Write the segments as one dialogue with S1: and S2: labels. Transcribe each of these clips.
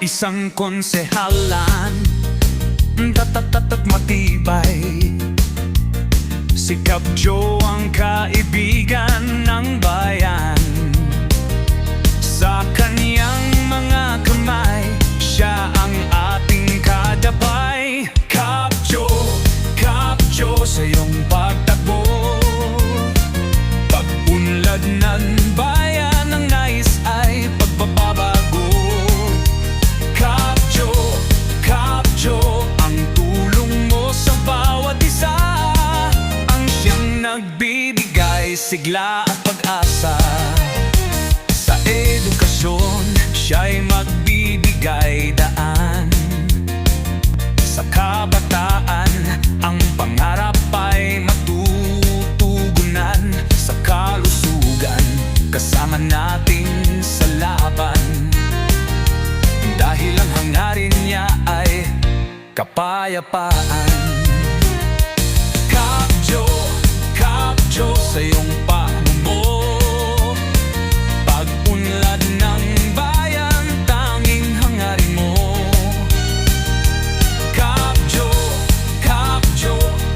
S1: Isang konsehalan, tatatat at matibay. Si Kap Joe ang kaibigan ng bayan. Sa kaniyang mga kamay, siya ang ating kadabay. Kap Joe, sa iyong pagtakbo, pag-unlad ng bayan ng nais ay pagbabago. Kap Joe, ang tulong mo sa bawat isa ang siyang nagbibigay sigla at pag-asa. Sa edukasyon, siya'y magbibigay daan. Sa kabataan, ang pangarap ay matutugunan. Sa kalusugan, kasama natin sa laban. Dahil ang hangarin niya ay kapayapaan. Kap Joe, sa iyong pamumuno, pag-unlad ng bayan, tanging hangarin mo. Kap Joe,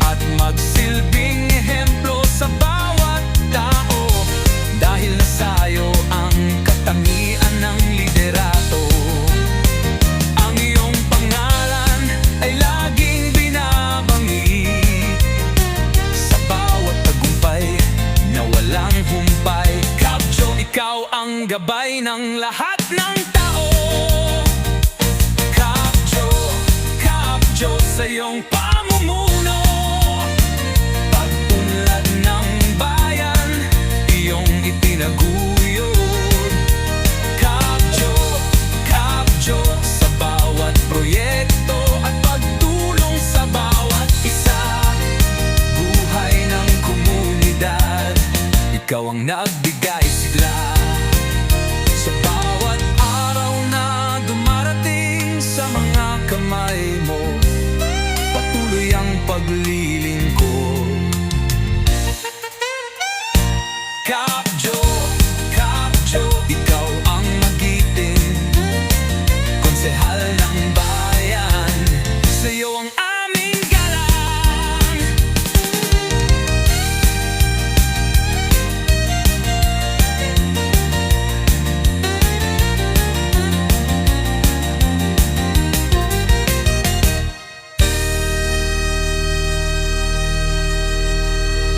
S1: at magsilbing ehemplo sa bawat tao. Dahil nasa'yo ang katangian ng liderato. Ang iyong pangalan ay laging binabanggit sa bawat tagumpay na walang humpay. Kap Joe, ikaw ang gabay ng lahat ng tao. Kap Joe, sa iyong pamumuno, pag-unlad ng bayan, iyong itinaguyod. Kap Joe, sa bawat proyekto at pagtulong sa bawat isa. Buhay ng komunidad, ikaw ang nagbigay sigla. Sa bawat araw na dumarating sa mga kamay mo, patuloy ang paglilingkod. Kap Joe.